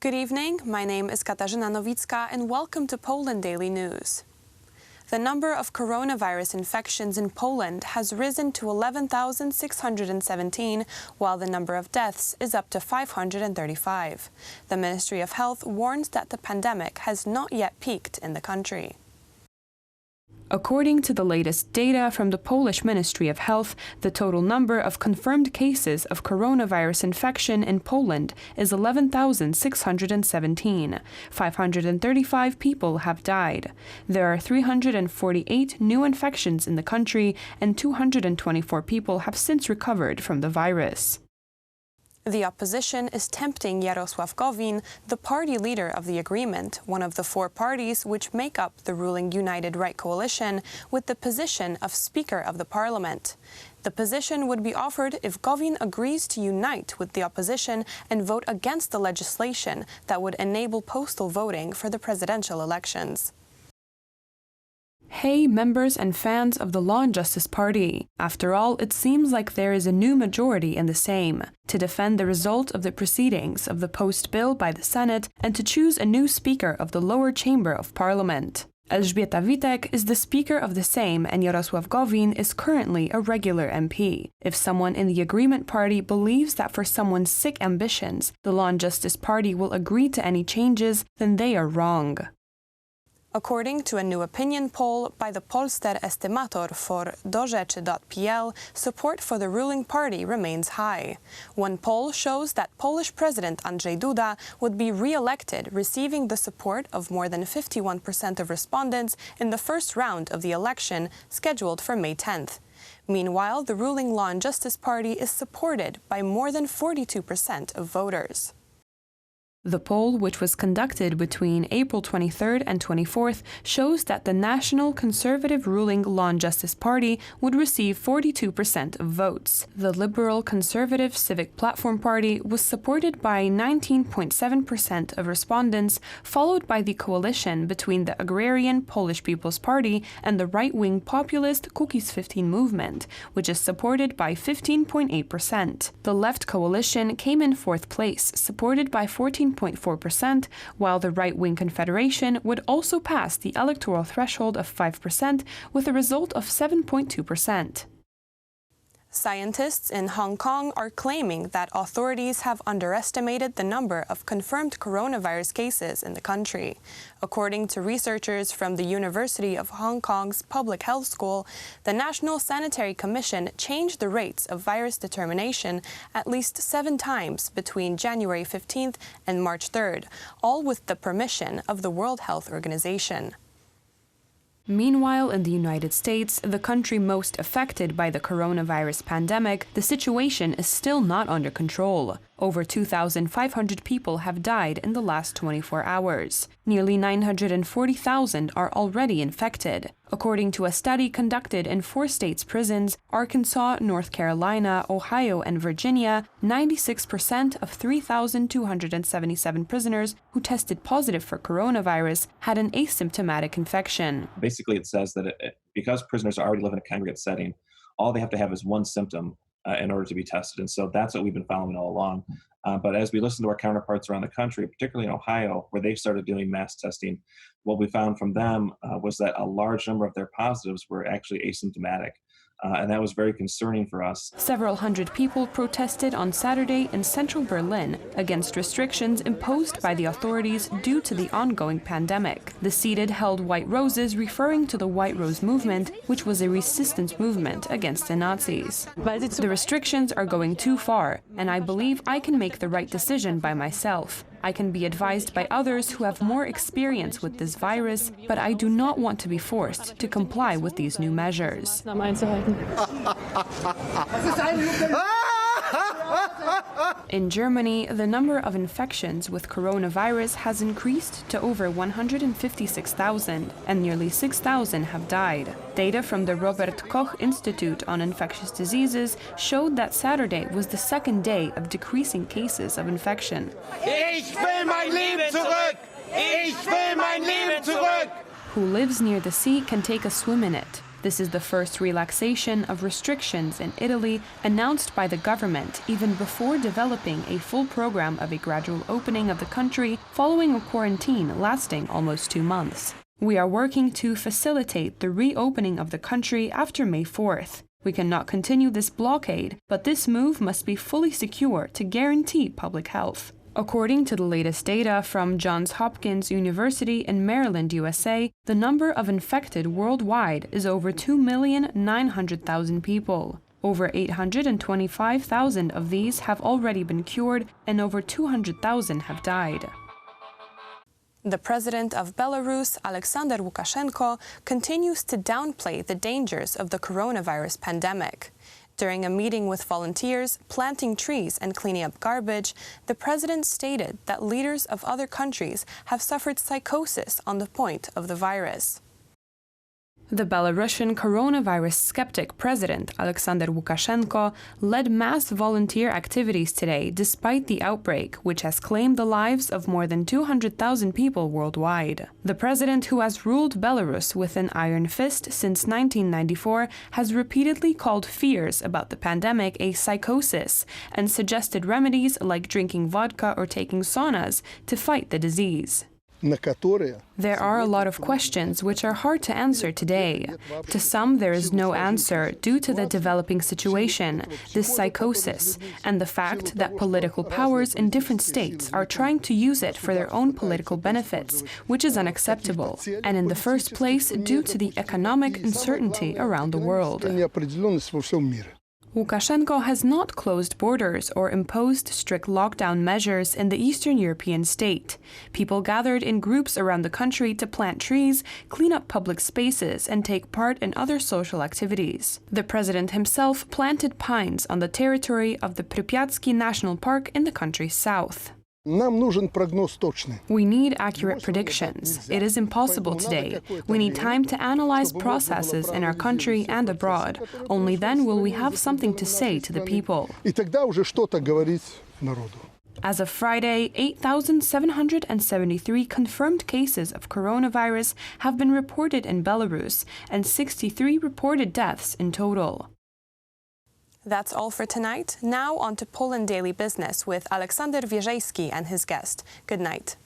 Good evening, my name is Katarzyna Nowicka and welcome to Poland Daily News. The number of coronavirus infections in Poland has risen to 11,617, while the number of deaths is up to 535. The Ministry of Health warns that the pandemic has not yet peaked in the country. According to the latest data from the Polish Ministry of Health, the total number of confirmed cases of coronavirus infection in Poland is 11,617. 535 people have died. There are 348 new infections in the country, and 224 people have since recovered from the virus. The opposition is tempting Jarosław Gowin, the party leader of the agreement, one of the four parties which make up the ruling United Right coalition, with the position of Speaker of the Parliament. The position would be offered if Gowin agrees to unite with the opposition and vote against the legislation that would enable postal voting for the presidential elections. Hey, members and fans of the Law and Justice Party. After all, it seems like there is a new majority in the Sejm to defend the result of the proceedings of the post bill by the Senate and to choose a new Speaker of the lower chamber of Parliament. Elżbieta Witek is the Speaker of the Sejm and Jarosław Gowin is currently a regular MP. If someone in the Agreement Party believes that for someone's sick ambitions, the Law and Justice Party will agree to any changes, then they are wrong. According to a new opinion poll by the pollster estimator for dorzeczy.pl, support for the ruling party remains high. One poll shows that Polish President Andrzej Duda would be re-elected, receiving the support of more than 51% of respondents in the first round of the election, scheduled for May 10th. Meanwhile, the ruling Law and Justice Party is supported by more than 42% of voters. The poll, which was conducted between April 23rd and 24th, shows that the National Conservative ruling Law and Justice Party would receive 42% of votes. The Liberal Conservative Civic Platform Party was supported by 19.7% of respondents, followed by the coalition between the agrarian Polish People's Party and the right-wing populist Kukiz 15 movement, which is supported by 15.8%. The left coalition came in fourth place, supported by 14.4%, while the right-wing Confederation would also pass the electoral threshold of 5% with a result of 7.2%. Scientists in Hong Kong are claiming that authorities have underestimated the number of confirmed coronavirus cases in the country. According to researchers from the University of Hong Kong's Public Health School, the National Sanitary Commission changed the rates of virus determination at least 7 times between January 15th and March 3rd, all with the permission of the World Health Organization. Meanwhile, in the United States, the country most affected by the coronavirus pandemic, the situation is still not under control. Over 2,500 people have died in the last 24 hours. Nearly 940,000 are already infected. According to a study conducted in 4 states' prisons, Arkansas, North Carolina, Ohio, and Virginia, 96% of 3,277 prisoners who tested positive for coronavirus had an asymptomatic infection. Basically, it says that because prisoners already live in a congregate setting, all they have to have is one symptom in order to be tested. And so that's what we've been following all along. But as we listen to our counterparts around the country, particularly in Ohio, where they started doing mass testing, what we found from them was that a large number of their positives were actually asymptomatic. And that was very concerning for us. Several hundred people protested on Saturday in central Berlin against restrictions imposed by the authorities due to the ongoing pandemic. The seated held white roses, referring to the White Rose movement, which was a resistance movement against the Nazis. The restrictions are going too far, and I believe I can make the right decision by myself. I can be advised by others who have more experience with this virus, but I do not want to be forced to comply with these new measures. In Germany, the number of infections with coronavirus has increased to over 156,000, and nearly 6,000 have died. Data from the Robert Koch Institute on Infectious Diseases showed that Saturday was the second day of decreasing cases of infection. Ich will mein Leben zurück! Ich will mein Leben zurück! Who lives near the sea can take a swim in it. This is the first relaxation of restrictions in Italy announced by the government even before developing a full program of a gradual opening of the country following a quarantine lasting almost 2 months. We are working to facilitate the reopening of the country after May 4th. We cannot continue this blockade, but this move must be fully secure to guarantee public health. According to the latest data from Johns Hopkins University in Maryland, USA, the number of infected worldwide is over 2,900,000 people. Over 825,000 of these have already been cured and over 200,000 have died. The president of Belarus, Alexander Lukashenko, continues to downplay the dangers of the coronavirus pandemic. During a meeting with volunteers, planting trees and cleaning up garbage, the president stated that leaders of other countries have suffered psychosis on the point of the virus. The Belarusian coronavirus skeptic president, Alexander Lukashenko, led mass volunteer activities today despite the outbreak, which has claimed the lives of more than 200,000 people worldwide. The president, who has ruled Belarus with an iron fist since 1994, has repeatedly called fears about the pandemic a psychosis and suggested remedies like drinking vodka or taking saunas to fight the disease. There are a lot of questions which are hard to answer today. To some, there is no answer due to the developing situation, this psychosis, and the fact that political powers in different states are trying to use it for their own political benefits, which is unacceptable, and in the first place due to the economic uncertainty around the world. Lukashenko has not closed borders or imposed strict lockdown measures in the Eastern European state. People gathered in groups around the country to plant trees, clean up public spaces, and take part in other social activities. The president himself planted pines on the territory of the Pripyatsky National Park in the country's south. We need accurate predictions. It is impossible today. We need time to analyze processes in our country and abroad. Only then will we have something to say to the people. As of Friday, 8,773 confirmed cases of coronavirus have been reported in Belarus and 63 reported deaths in total. That's all for tonight. Now on to Poland Daily Business with Aleksander Wierzejski and his guest. Good night.